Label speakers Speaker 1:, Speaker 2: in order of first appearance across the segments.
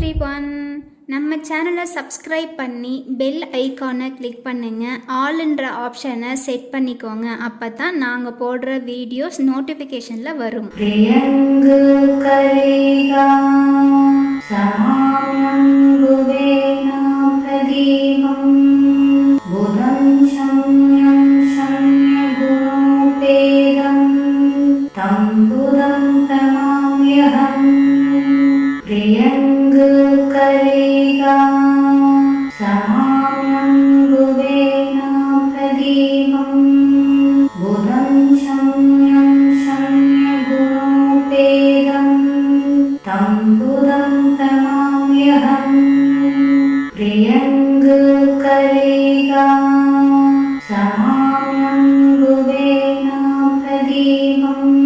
Speaker 1: Everyone, நம்ம சேனலை subscribe பண்ணி பெல் ஐக்கானை கிளிக் பண்ணுங்கள். ஆல்ன்ற ஆப்ஷனை செட் பண்ணிக்கோங்க. அப்போ தான் நாங்கள் போடுற வீடியோஸ் நோட்டிஃபிகேஷனில் வரும்.
Speaker 2: பிரியங்கு கரேகா சமானம் குபேனா பிரதீபம் புதம் சம்யம் சம்யகுணோபேதம் தம் புதம் தமாம்யஹம். பிரியங்கு கரேகா சமானம் குபேனா பிரதீபம் புதம் சம்யம் சம்யகுணோபேதம் தம் புதம் தமாம்யஹம். பிரியங்கு கரேகா சமானம் குபேனா பிரதீபம்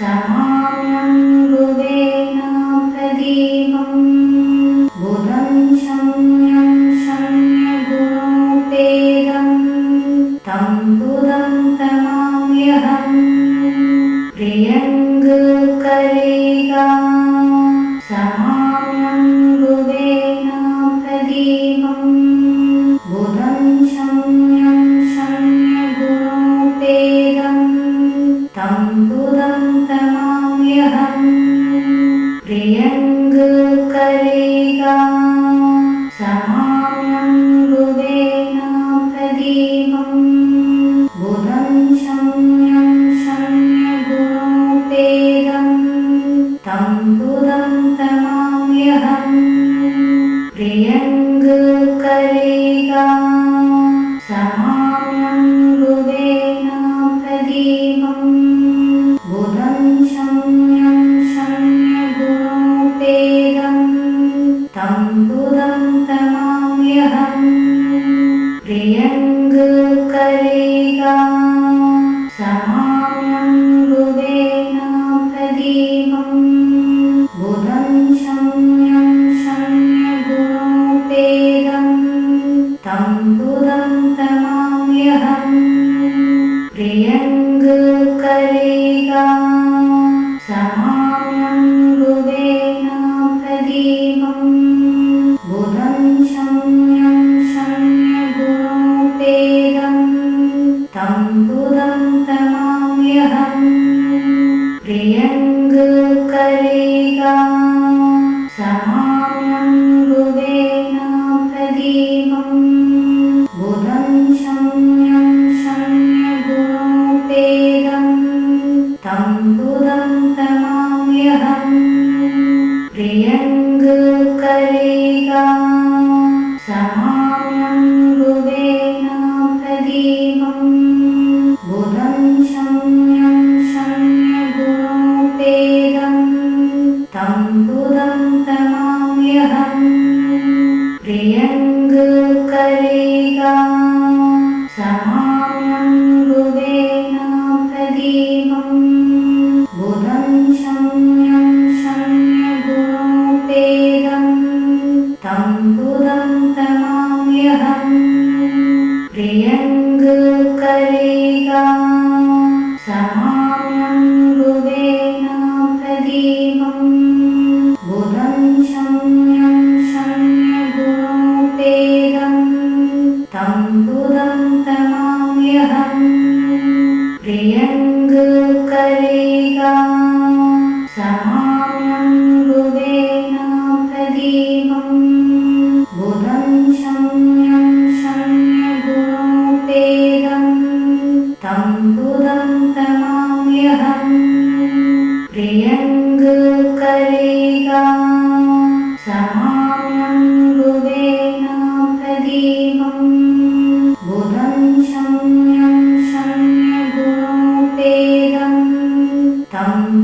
Speaker 2: समाम्यं गुवेन प्रदीपम् बुधं शम्यं शम्यगुणोपेदम् तं बुधं तमाम्यहम् प्रियङ्गकरेगा समाम्यं गुवेन प्रदीपम् बुधं शम्यं शम्यगुणोपेदम् तं बुधं तमाम्यहम् प्रियङ्गकरेगा समाम्यं गुवेन प्रदीपम् बुधं शम्यं शम्यगुणोपेदम् तं बुधं तमाम्यहम् प्रियङ्गकरेगा समाम्यं गुवेन प्रदीपम् बुधं शम्यं शम्यगुणोपेदम् तं बुधं तमाम्यहम् प्रियङ्गकरेगा समाम्यं गुवेन प्रदीपम् बुधं शम्यं शम्यगुणोपेदम् तं बुधं तमाम्यहम् प्रियङ्गकरेगा समाम्यं गुवेन प्रदीपम् बुधं शम्यं शम्यगुणोपेदम् तं बुधं तमाम्यहम् प्रियङ्गकरेगा समाम्यं गुवेन प्रदीपम् बुधं शम्यं शम्यगुणोपेदम् तं बुधं तमाम्यहम् प्रियङ्गकरेगा समाम्यं गुवेन प्रदीपम् बुधं शम्यं शम्यगुणोपेदम् तं बुधं तमाम्यहम् प्रियङ्गकरेगा समाम्यं गुवेन प्रदीपम् बुधं शम्यं शम्यगुणोपेदम् तं बुधं तमाम्यहम् प्रियङ्गकरेगा समाम्यं गुवेन प्रदीपम् बुधं शम्यं शम्यगुणोपेदम् तं बुधं तमाम्यहम् प्रियङ्गकरेगा समाम्यं गुवेन प्रदीपम् बुधं शम्यं शम्यगुणोपेदम् तं बुधं तमाम्यहम् प्रियङ्गकरेगा समाम्यं गुवेन प्रदीपम् बुधं शम्यं शम्यगुणोपेदम् तं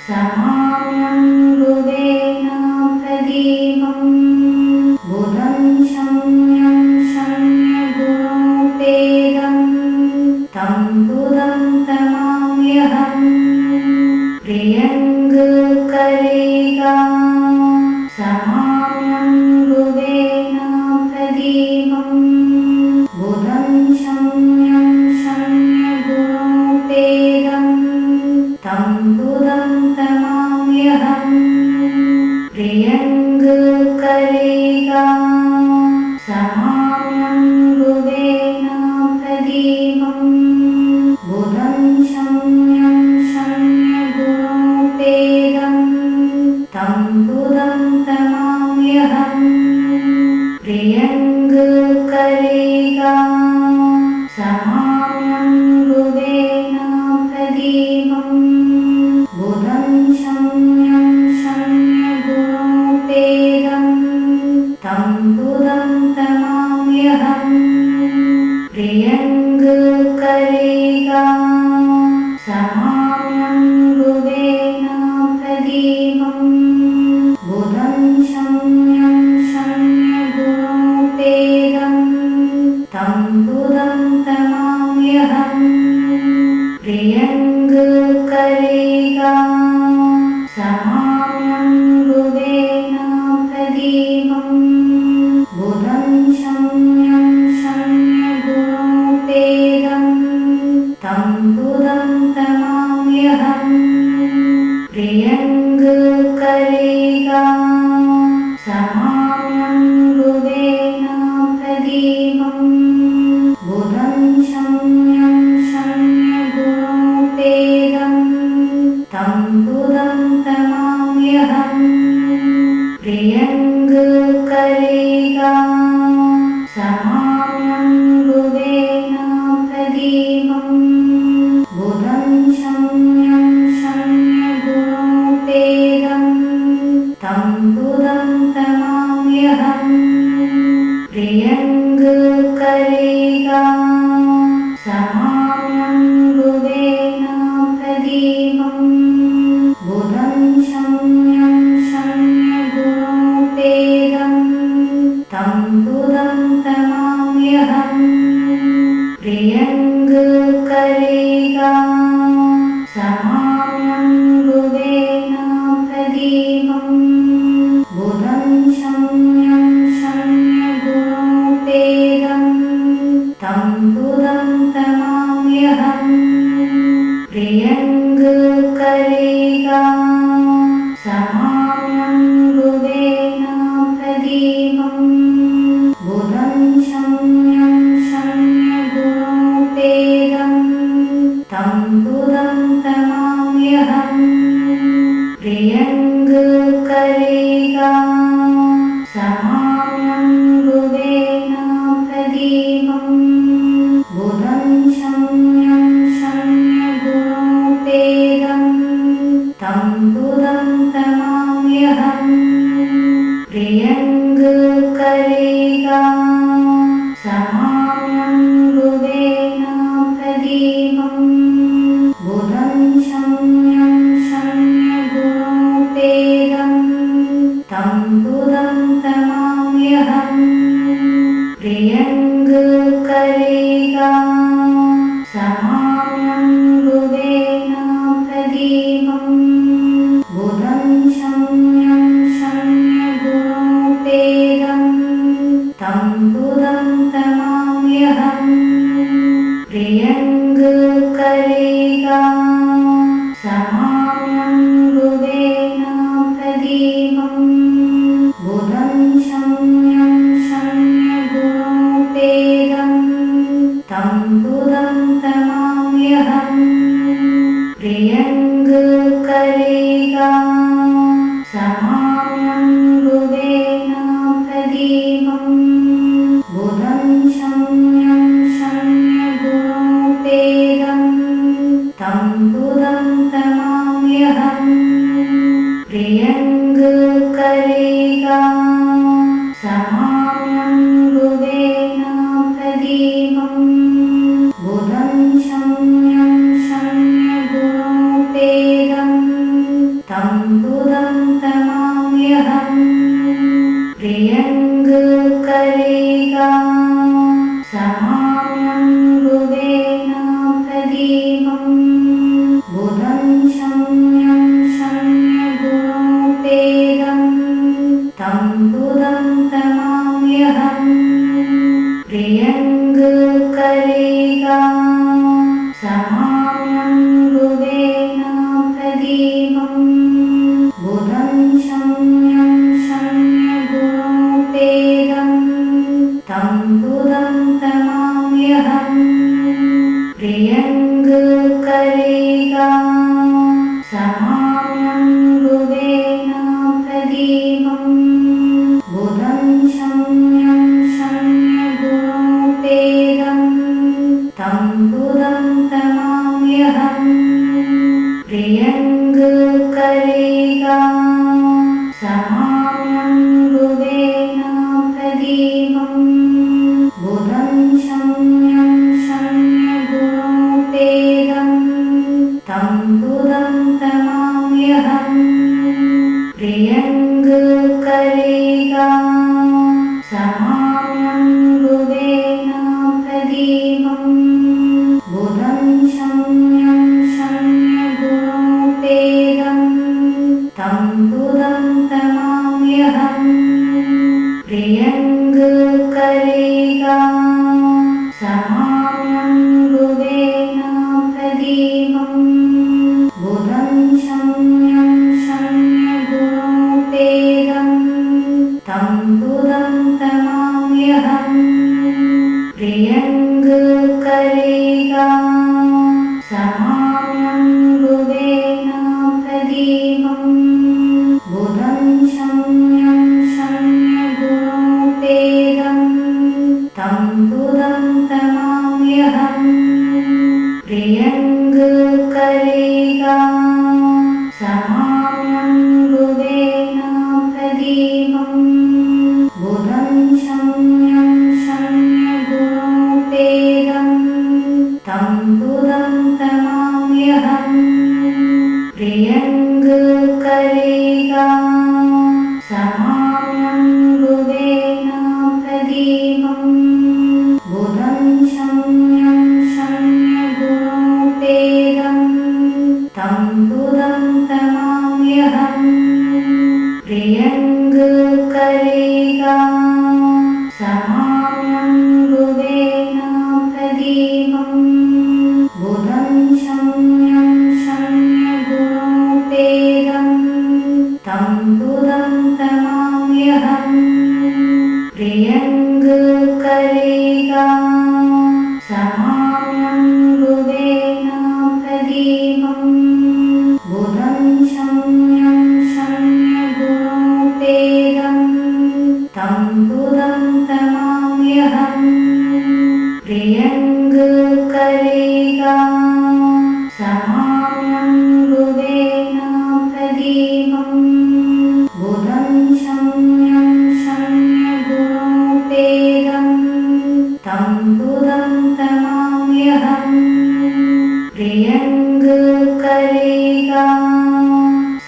Speaker 2: समाम्यं रूपेणां प्रदीपम् बुधं शम्यं शम्यगुणोपेदं तं बुधं तमाम्यहम् प्रियङ्गकरेगा समाम्यं रूपेणां प्रदीपम् बुधं शम्यं शम्यगुणोपेदं तं बुधं तमाम्यहम् प्रियङ्गकरेगा समाम्यं रूपेणां प्रदीपम् बुधं शम्यं शम्यगुणोपेदं तं बुधं तमाम्यहम् प्रियङ्गकरेगा समाम्यं रूपेणां प्रदीपम् बुधं शम्यं शम्यगुणोपेदं तं बुधं तमाम्यहम् प्रियङ्गकरेगा समाम्यं रूपेणां प्रदीपम् बुधं शम्यं शम्यगुणोपेदं तं बुधं तमाम्यहम् प्रियङ्गकरेगा समाम्यं रूपेणां प्रदीपम् बुधं शम्यं शम्यगुणोपेदं तं बुधं तमाम्यहम् प्रियङ्गकरेगा समाम्यं रूपेणां प्रदीपम् बुधं शम्यं शम्यगुणोपेदं तं बुधं तमाम्यहम् प्रियङ्गकरेगा समाम्यं रूपेणां प्रदीपम् बुधं शम्यं शम्यगुणोपेदं तं बुधं तमाम्यहम् प्रियङ्गकरेगा समाम्यं रूपेणां प्रदीपम् बुधं शम्यं शम्यगुणोपेदं तं बुधं तमाम्यहम् प्रियङ्गकरेगा समाम्यं रूपेणां प्रदीपम् बुधं शम्यं शम्यगुणोपेदं तं बुधं तमाम्यहम् प्रियङ्गकरेगा समाम्यं रूपेणां प्रदीपम् बुधं शम्यं शम्यगुणोपेदं तं बुधं तमाम्यहम् प्रियङ्गकरेगा समाम्यं रूपेणां प्रदीपम् बुधं शम्यं शम्यगुणोपेदं तं बुधं तमाम्यहम् प्रियङ्गकरेगा समाम्यं रूपेणां प्रदीपम् बुधं शम्यं शम्यगुणोपेदं तं बुधं तमाम्यहम् प्रियङ्गकरेगा समाम्यं रूपेणां प्रदीपम्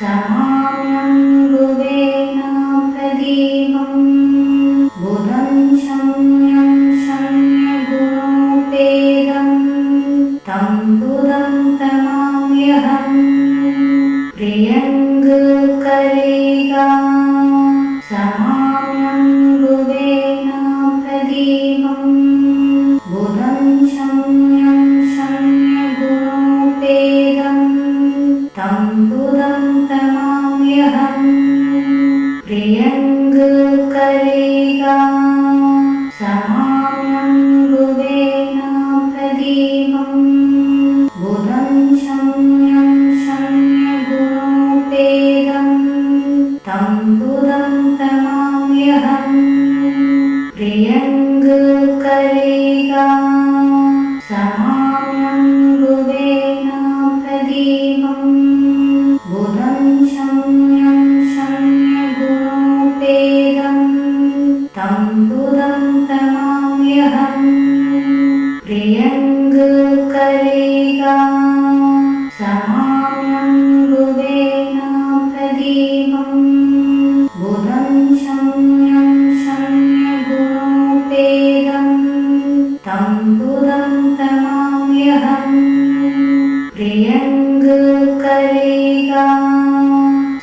Speaker 2: समाम्यं गुवेना प्रदीपम् बुधं शम्यं शम्यगुणोपेदं तं बुधं तमाम्यहम् प्रियङ्गकरेगा समाम्यं गुवेना प्रदीपम् बुधं शम्यं शम्यगुणोपेदं तं बुधं तमाम्यहम् प्रियङ्गकरेगा समाम्यं गुवेना प्रदीपम् बुधं शम्यं शम्यगुणोपेदं तं बुधं तमाम्यहम् प्रियङ्गकरेगा समाम्यं गुवेना प्रदीपम् बुधं शम्यं शम्यगुणोपेदं तं बुधं तमाम्यहम् प्रियङ्गकरेगा समाम्यं गुवेना प्रदीपम् बुधं शम्यं शम्यगुणोपेदं तं बुधं तमाम्यहम् प्रियङ्गकरेगा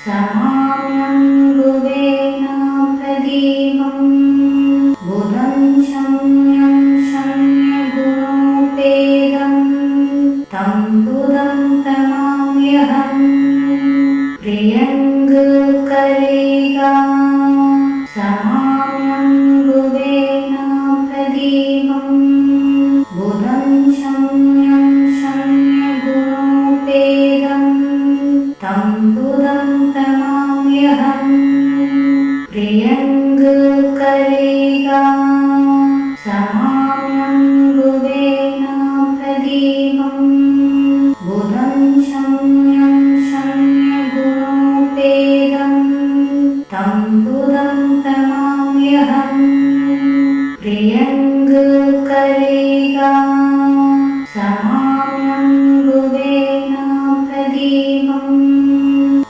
Speaker 2: समाम्यं गुवेना प्रदीपम् बुधं शम्यं शम्यगुणोपेदं तं बुधं तमाम्यहम् प्रियङ्गकरेगा समाम्यं गुवेना प्रदीपम् बुधं शम्यं शम्यगुणोपेदं तं बुधं तमाम्यहम् प्रियङ्गकरेगा समाम्यं गुवेना प्रदीपम् बुधं शम्यं शम्यगुणोपेदं तं बुधं तमाम्यहम् प्रियङ्गकरेगा समाम्यं गुवेना प्रदीपम्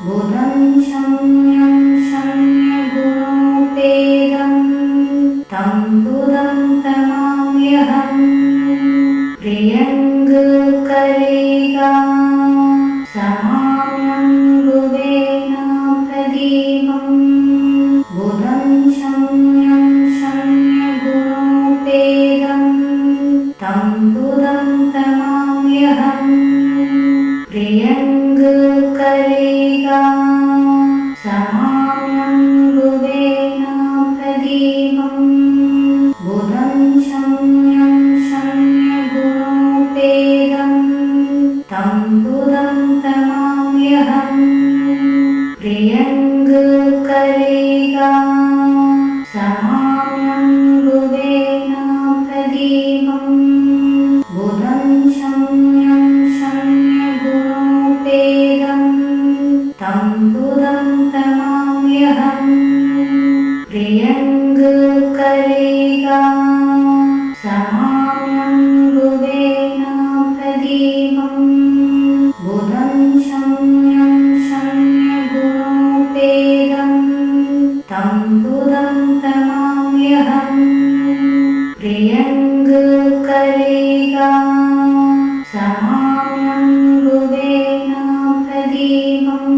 Speaker 2: बुधं शम्यं शम्यगुणोपेदं तं बुधं तमाम्यहम् प्रियङ्गकरेगा समाम्यं गुवेना प्रदीपम् बुधं शम्यं शम्यगुणोपेदं तं बुधं तमाम्यहम् प्रियङ्गकरेगा समाम्यं गुवेना प्रदीपम् बुधं शम्यं शम्यगुणोपेदं तं बुधं तमाम्यहम् प्रियङ्गकरेगा समाम्यं गुवेना प्रदीपम् बुधं शम्यं शम्यगुणोपेदं तं बुधं तमाम्यहम् प्रियङ्गकरेगा समाम्यं गुवेना प्रदीपम् बुधं शम्यं शम्यगुणोपेदं तं बुधं तमाम्यहम् प्रियङ्गकरेगा समाम्यं गुवेना प्रदीपम्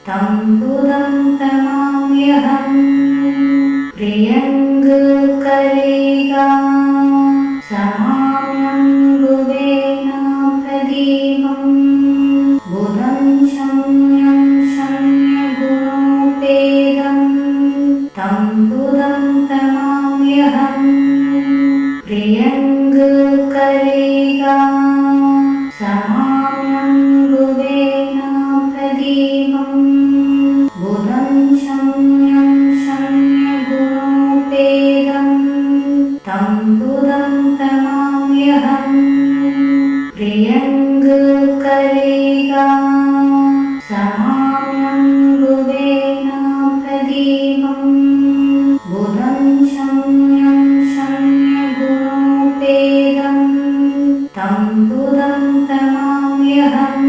Speaker 2: तं बुधं तमाम्यहम् प्रियङ्गकरेगा समाम्यं गुवेना प्रदीपं बुधं शम्यं शम्यगुणोपेदं तं बुधं तमाम्यहम् प्रियङ्गकरेगा समाम्यं गुवेना प्रदीपं बुधं शम्यं शम्यगुणोपेदं तं बुधं तमाम्यहम् प्रियङ्गकरेगा समाम्यं गुवेना प्रदीपं बुधं शम्यं शम्यगुणोपेदं तं बुधं तमाम्यहम्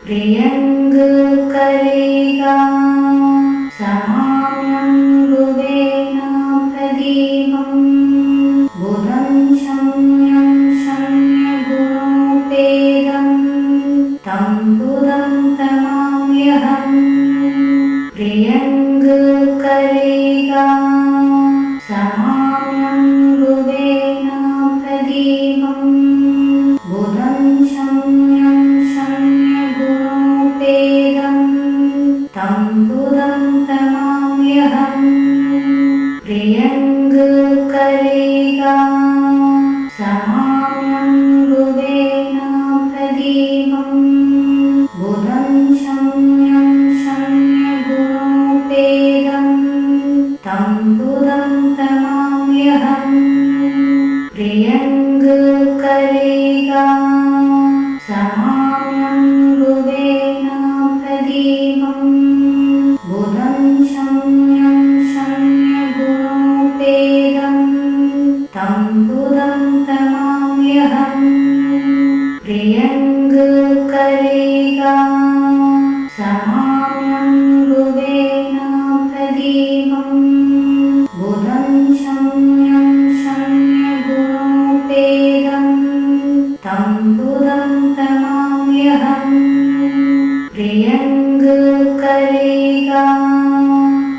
Speaker 2: प्रियङ्गकरेगा समाम्यं गुवेना प्रदीपं बुधं शम्यं शम्यगुणोपेदं तं बुधं तमाम्यहम् प्रियङ्गकरेगा समाम्यं गुवेना प्रदीपं बुधं शम्यं शम्यगुणोपेदं तं बुधं तमाम्यहम् प्रियङ्गकरेगा समाम्यं गुवेना प्रदीपं बुधं शम्यं शम्यगुणोपेदं तं बुधं तमाम्यहम् प्रियङ्गकरेगा समाम्यं गुवेना प्रदीपं बुधं शम्यं शम्यगुणोपेदं तं बुधं तमाम्यहम् प्रियङ्गकरेगा समाम्यं गुवेना प्रदीपं बुधं शम्यं शम्यगुणोपेदं तं बुधं तमाम्यहम् प्रियङ्गकरेगा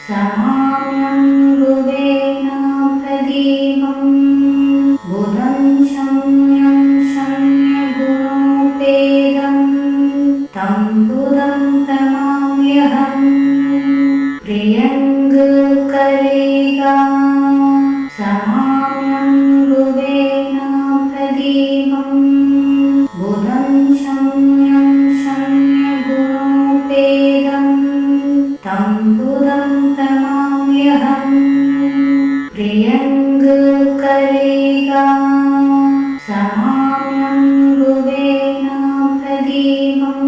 Speaker 2: समाम्यं गुवेना प्रदीपं बुधं शम्यं शम्यगुणोपेदं तं बुधं तमाम्यहम् प्रियङ्गकरेगा समाम्यं गुवेना प्रदीपं बुधं शम्यं शम्यगुणोपेदं तं बुधं तमाम्यहम् प्रियङ्गकरेगा समाम्यं गुवेना प्रदीपं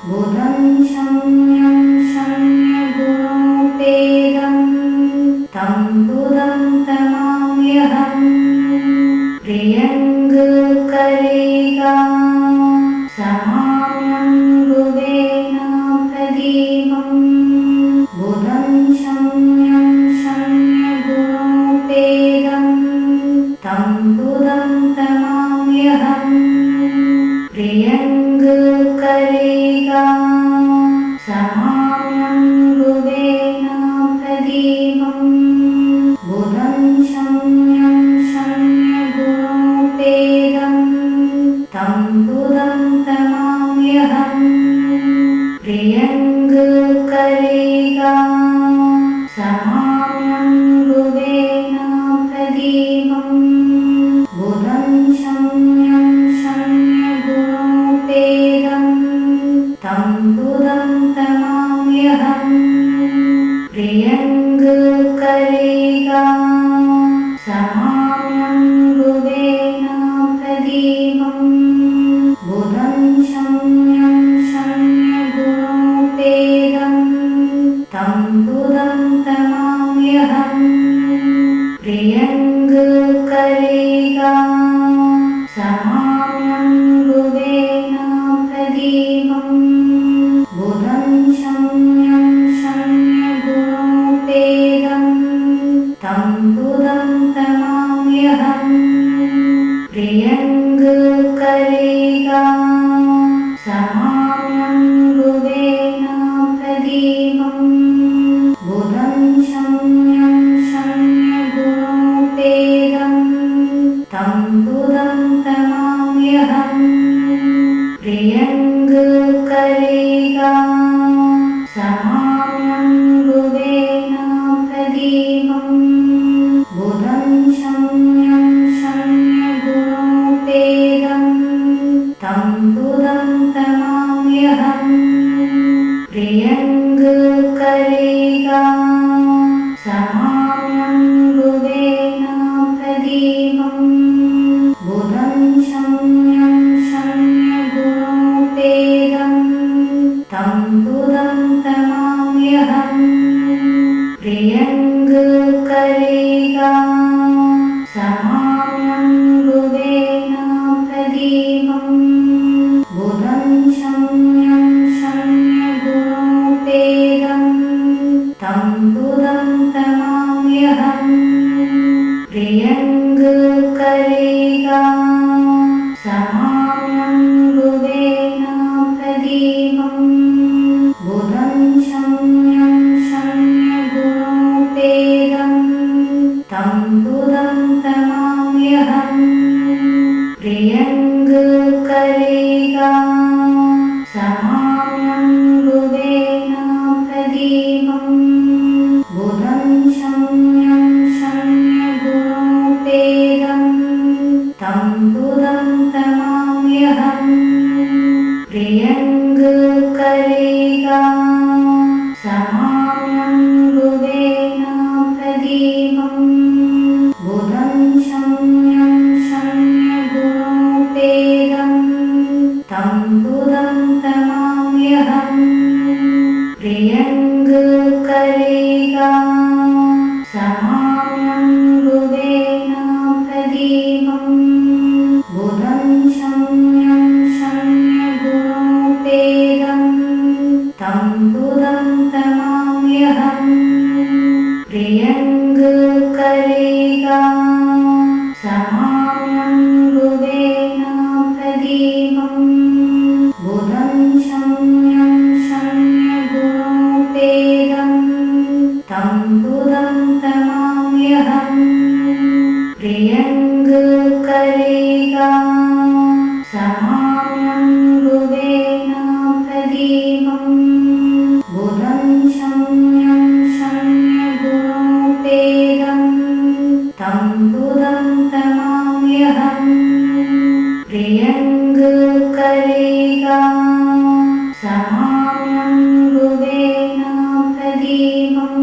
Speaker 2: बुधं शम्यं शम्यगुणोपेदं तं बुधं तमाम्यहम् प्रियङ्गकरेगा समाम्यं गुवेना प्रदीपं बुधं शम्यं शम्यगुणोपेदं तं बुधं तमाम्यहम् प्रियङ्गकरेगा समाम्यं गुवेना प्रदीपं बुधं शम्यं शम्यगुणोपेदं तं बुधं तमाम्यहम् प्रियङ्गकरेगा समाम्यं गुवेना प्रदीपं बुधं शम्यं शम्यगुणोपेदं तं बुधं तमाम्यहम् प्रियङ्गकरेगा समाम्यं गुवेना प्रदीपं बुधं शम्यं शम्यगुणोपेदं बुधं तमाम्यहं प्रियङ्गकरेगा समाम्यं गुवेन प्रदीपं बुधं शम्यं शम्यगुणोपेदं तं बुधं तमाम्यहं प्रियङ्गकरेगा समाम्यं गुवेन प्रदीपं बुधं शम्यं शम्यगुणोपेदं तं बुधं तमाम्यहं प्रियङ्गकरेगा समाम्यं गुवेन प्रदीपं बुधं शम्यं शम्यगुणोपेदं तं बुधं तमाम्यहं प्रियङ्गकरेगा समाम्यं गुवेन प्रदीपं बुधं शम्यं शम्यगुणोपेदं तं बुधं तमाम्यहं प्रियङ्गकरेगा समाम्यं गुवेन प्रदीपं बुधं शम्यं शम्यगुणोपेदं तं बुधं तमाम्यहं प्रियङ्गकरेगा समाम्यं गुवेन प्रदीपं बुधं शम्यं शम्यगुणोपेदं तं बुधं तमाम्यहं प्रियङ्गकरेगा समाम्यं गुवेन प्रदीपं बुधं शम्यं शम्यगुणोपेदं तं बुधं तमाम्यहं प्रियङ्गकरेगा समाम्यं गुवेन प्रदीपं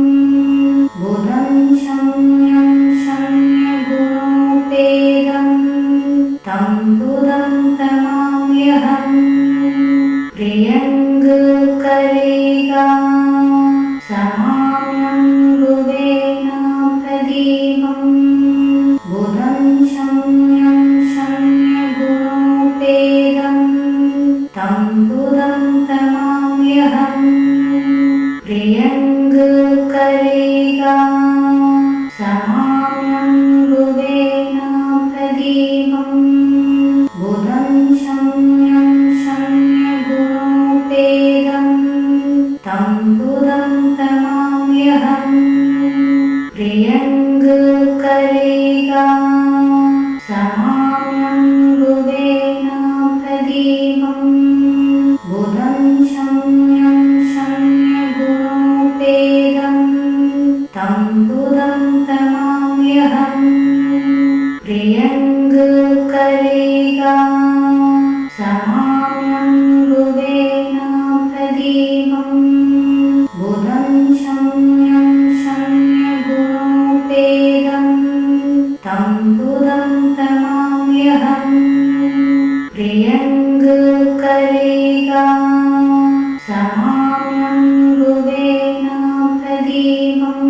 Speaker 2: बुधं शम्यं शम्यगुणोपेदं तं बुधं तमाम्यहं प्रियङ्गकरेगा समाम्यं गुवेन प्रदीपं बुधं शम्यं शम्यगुणोपेदं तं बुधं तमाम्यहं प्रियङ्गकरेगा समाम्यं गुवेन प्रदीपं बुधं शम्यं शम्यगुणोपेदं तं बुधं तमाम्यहं प्रियङ्गकरेगा समाम्यं गुवेन प्रदीपं बुधं शम्यं शम्यगुणोपेदं तं बुधं तमाम्यहं प्रियङ्गकरेगा समाम्यं गुवेन प्रदीपं बुधं शम्यं शम्यगुणोपेदं तं बुधं तमाम्यहं प्रियङ्गकरेगा समाम्यं गुवेन प्रदीपं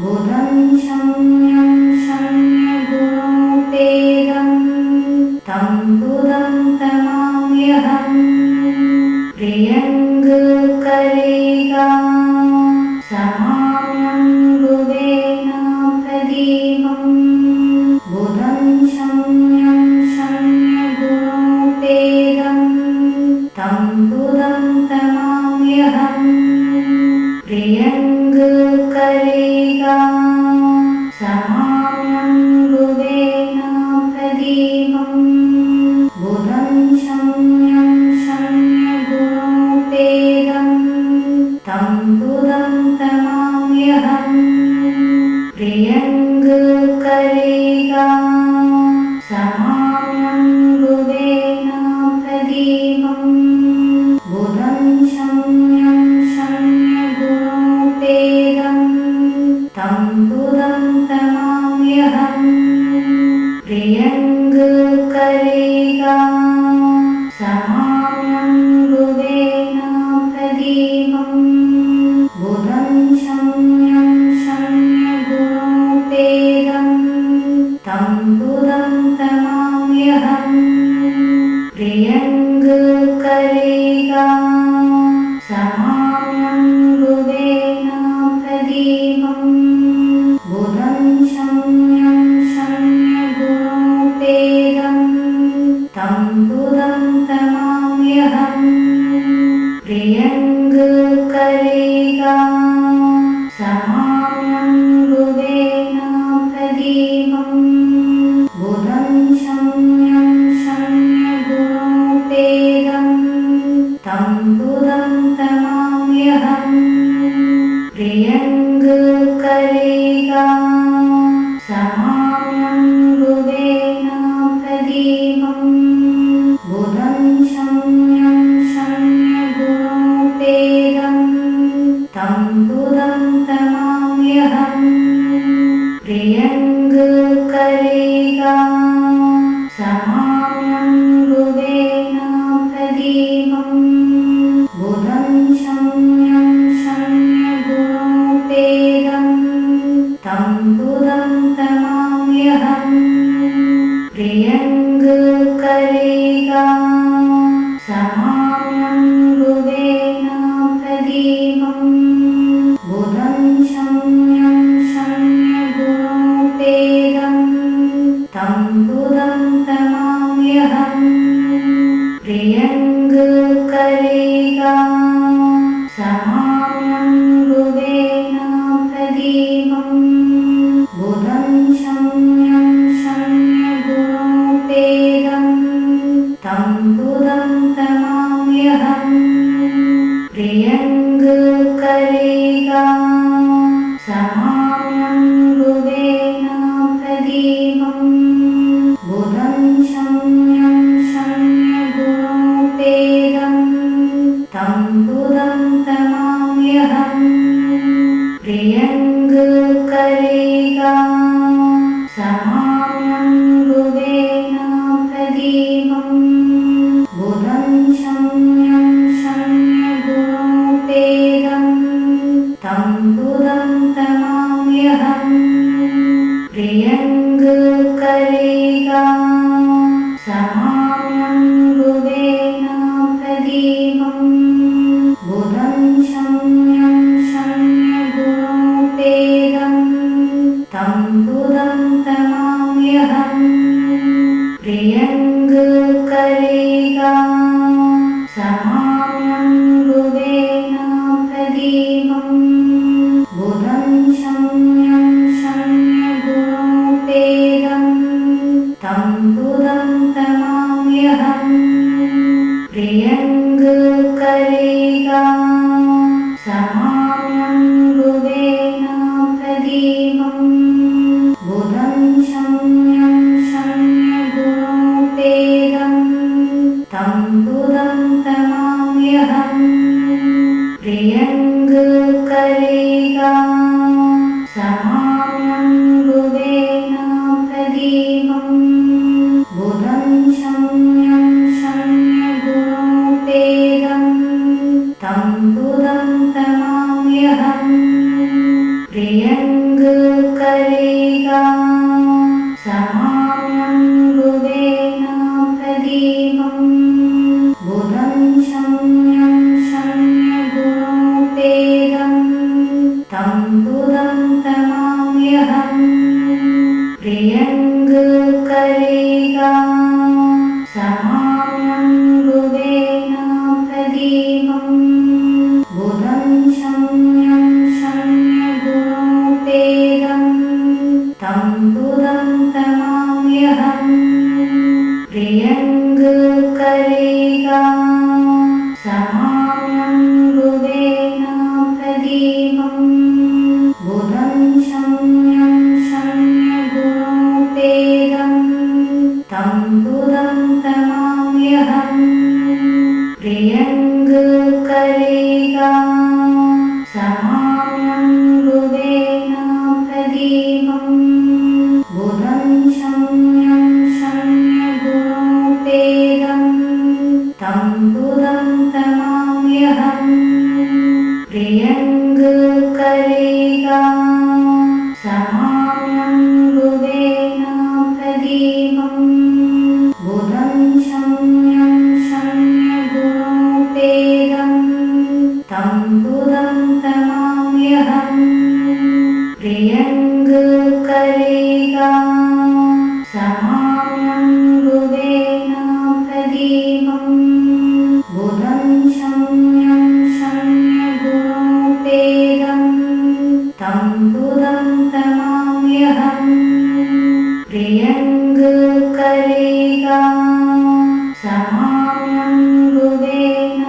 Speaker 2: बुधं शम्यं शम्यगुणोपेदं तं बुधं तमाम्यहं प्रियङ्गकरेगा समाम्यं गुवेन प्रदीपं बुधं शम्यं शम्यगुणोपेदं तं बुधं तमाम्यहं प्रियङ्गकरेगा समाम्यं गुवेन प्रदीपं बुधं शम्यं शम्यगुणोपेदं तं बुधं तमाम्यहं प्रियङ्गकरेगा समाम्यं गुवेन प्रदीपं बुधं शम्यं शम्यगुणोपेदं समाम्यं गुरुवेण प्रदीपम् बुधं शम्यं शम्यगुणोपेदं तं बुधं प्रणमाम्यहम् प्रियङ्गकरेगा समाम्यं गुरुवेण प्रदीपम् बुधं शम्यं शम्यगुणोपेदं तं बुधं प्रणमाम्यहम् प्रियङ्गकरेगा समाम्यं गुरुवेण प्रदीपम् बुधं शम्यं शम्यगुणोपेदं तं बुधं प्रणमाम्यहम् प्रियङ्गकरेगा समाम्यं गुरुवेण प्रदीपम् बुधं शम्यं शम्यगुणोपेदं तं बुधं प्रणमाम्यहम् प्रियङ्गकरेगा समाम्यं गुरुवेण प्रदीपम् बुधं शम्यं शम्यगुणोपेदं तं बुधं प्रणमाम्यहम् प्रियङ्गकरेगा समाम्यं गुरुवेण प्रदीपम् बुधं शम्यं शम्यगुणोपेदं तं बुधं प्रणमाम्यहम् प्रियङ्गकरेगा समाम्यं गुरुवेण प्रदीपम् बुधं शम्यं शम्यगुणोपेदं तं बुधं प्रणमाम्यहम् प्रियङ्गकरेगा समाम्यं गुरुवेण प्रदीपम् बुधं शम्यं शम्यगुणोपेदं तं बुधं प्रणमाम्यहम् प्रियङ्गकरेगा समाम्यं गुरुवेण प्रदीपम् बुधं शम्यं शम्यगुणोपेदं तं बुधं प्रणमाम्यहम् प्रियङ्गकरेगा समाम्यं गुरुवेण प्रदीपम् बुधं शम्यं शम्यगुणोपेदं तं बुधं प्रणमाम्यहम् प्रियङ्गकरेगा समाम्यं गुरुवेण प्रदीपम् बुधं शम्यं शम्यगुणोपेदं तं बुधं प्रणमाम्यहम् प्रियङ्गकरेगा समाम्यं गुरुवेण प्रदीपम् बुधं शम्यं शम्यगुणोपेदं तं बुधं प्रणमाम्यहम् प्रियङ्गकरेगा समाम्यं गुरुवेण प्रदीपम् बुधं शम्यं शम्यगुणोपेदं तं बुधं प्रणमाम्यहम् प्रियङ्गकरेगा समाम्यं गुरुवेण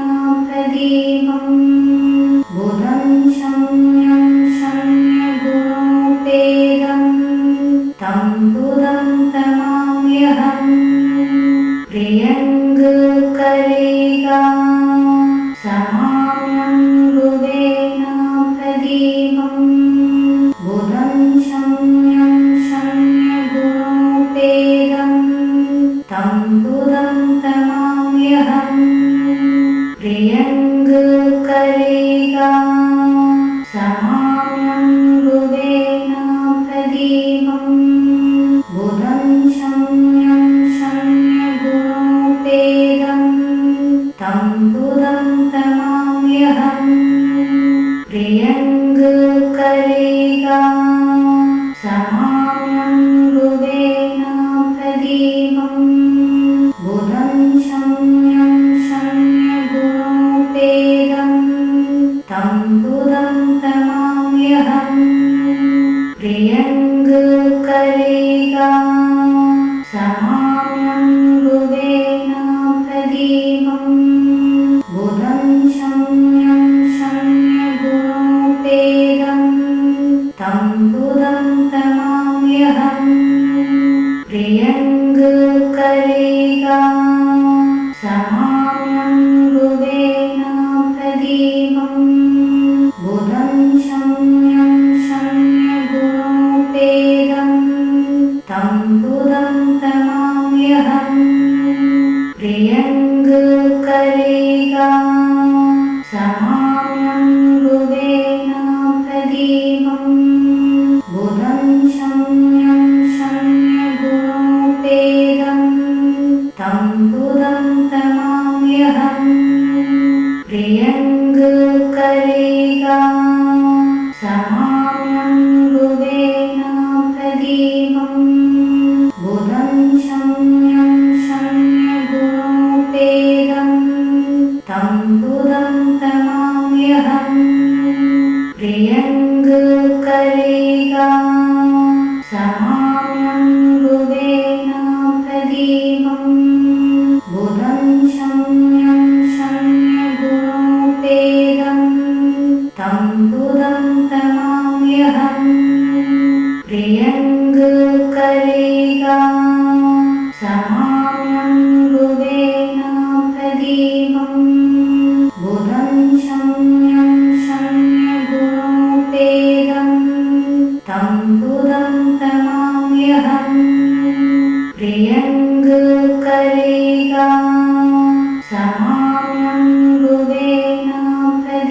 Speaker 2: प्रदीपम्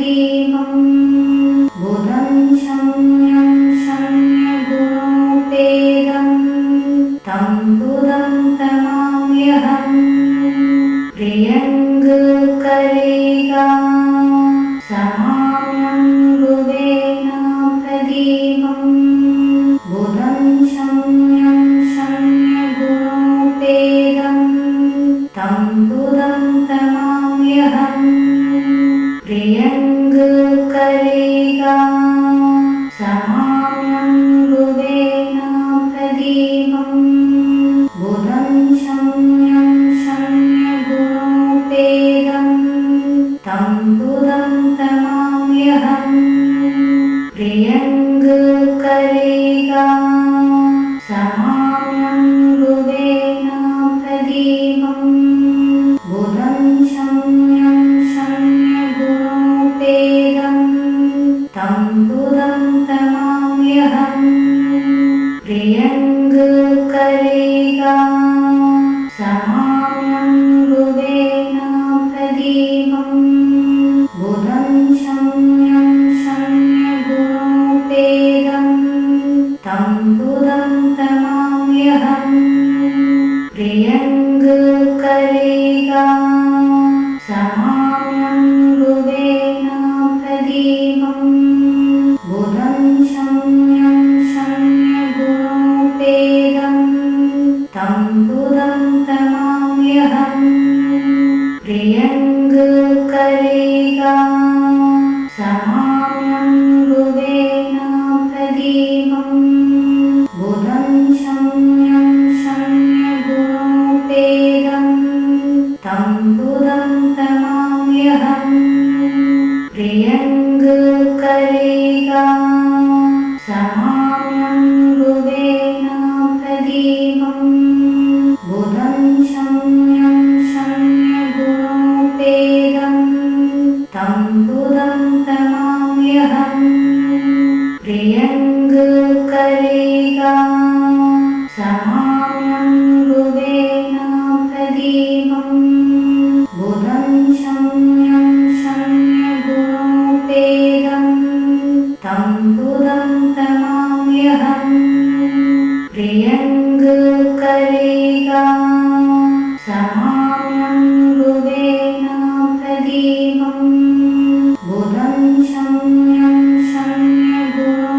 Speaker 2: प्रदीपम् बुधं शम्यं शम्यगुणोपेदं तं बुधं तमाम्यहम् प्रियङ्गकरेगा समाम्यं गुवेना प्रदीपम् बुधं शम्यं शम्यगुणोपेदं तं बुधं तमाम्यहम् प्रियङ्गकरेगा समाम्यं गुवेना प्रदीपम् बुधं शम्यं शम्यगुणोपेदं तं बुधं तमाम्यहम् प्रियङ्गकरेगा समाम्यं गुवेना प्रदीपम् बुधं शम्यं शम्यगुणोपेदं तं बुधं तमाम्यहम् प्रियङ्गकरेगा समाम्यं गुवेना प्रदीपम् बुधं शम्यं शम्यगुणोपेदं तं बुधं तमाम्यहम् प्रियङ्गकरेगा समाम्यं गुवेना प्रदीपम् बुधं शम्यं शम्यगुणोपेदं तं बुधं तमाम्यहम् प्रियङ्गकरेगा समाम्यं गुवेना प्रदीपम् बुधं शम्यं शम्यगुणोपेदं तं बुधं तमाम्यहम् प्रियङ्गकरेगा समाम्यं गुवेना प्रदीपम् बुधं शम्यं शम्यगुणोपेदं तं बुधं तमाम्यहम् प्रियङ्गकरेगा समाम्यं गुवेना प्रदीपम् बुधं शम्यं शम्यगुणोपेदं तं बुधं तमाम्यहम् प्रियङ्गकरेगा समाम्यं गुवेना प्रदीपम् बुधं शम्यं शम्यगुणोपेदं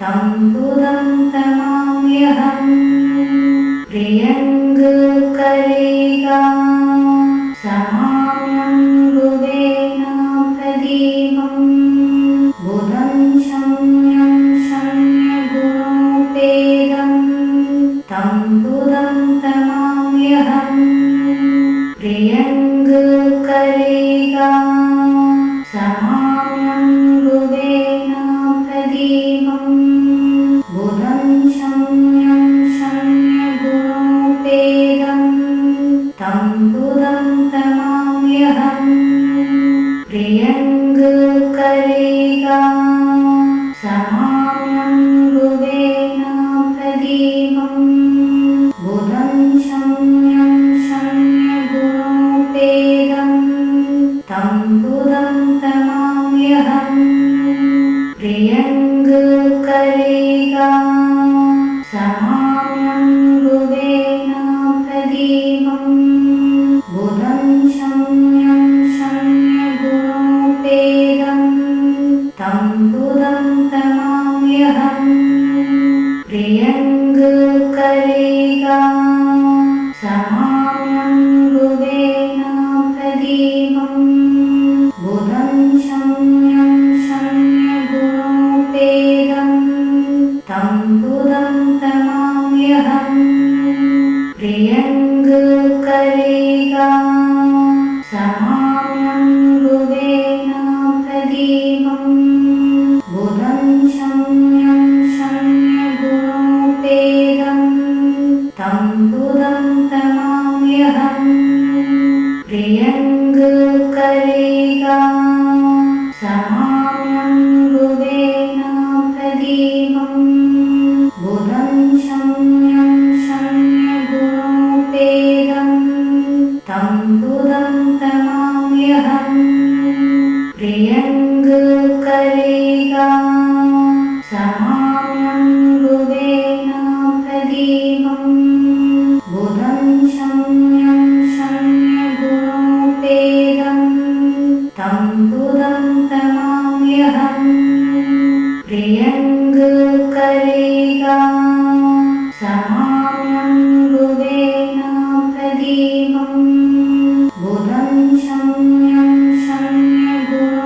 Speaker 2: तं बुधं तमाम्यहम् प्रियङ्गकरेगा समाम्यं गुवेना प्रदीपम् बुधं शम्यं शम्यगुणोपेदं तं बुधं तमाम्यहम् प्रियङ्गकरेगा समाम्यं गुवेना प्रदीपम् बुधं शम्यं शम्यगुणोपेदं तं बुधं तमाम्यहम् प्रियङ्गकरेगा समाम्यं गुवेना प्रदीपम् बुधं शम्यं शम्यगुणोपेदं तं बुधं तमाम्यहम् प्रियङ्गकरेगा समाम्यं गुवेना प्रदीपम् बुधं शम्यं शम्यगुणोपेदं प्रियङ्गकरेगा समाम्यं गुवेन प्रदीपं बुधं शम्यं शम्यगुणोपेदं तं बुधं तमाम्यहं प्रियङ्गकरेगा समाम्यं गुवेन प्रदीपं बुधं शम्यं शम्यगुणोपेदं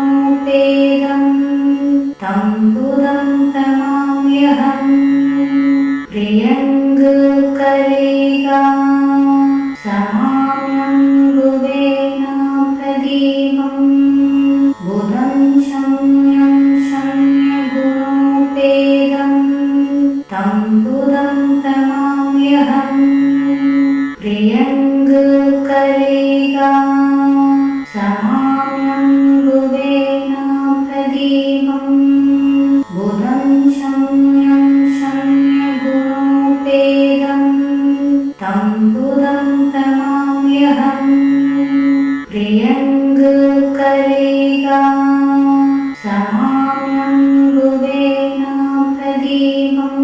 Speaker 2: तं बुधं तमाम्यहं प्रियङ्गकरेगा समाम्यं गुवेन प्रदीपं बुधं शम्यं शम्यगुणोपेदं तं बुधं तमाम्यहं प्रियङ्गकरेगा समाम्यं गुवेन प्रदीपं बुधं शम्यं शम्यगुणोपेदं तं बुधं तमाम्यहं प्रियङ्गकरेगा समाम्यं गुवेन प्रदीपं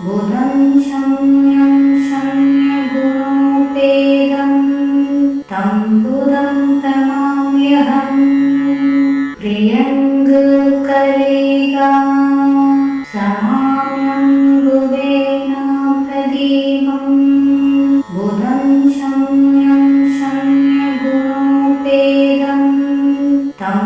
Speaker 2: बुधं शम्यं शम्यगुणोपेदं तं बुधं तमाम्यहं प्रियङ्गकरेगा समाम्यं गुवेन प्रदीपं बुधं शम्यं शम्यगुणोपेदं तं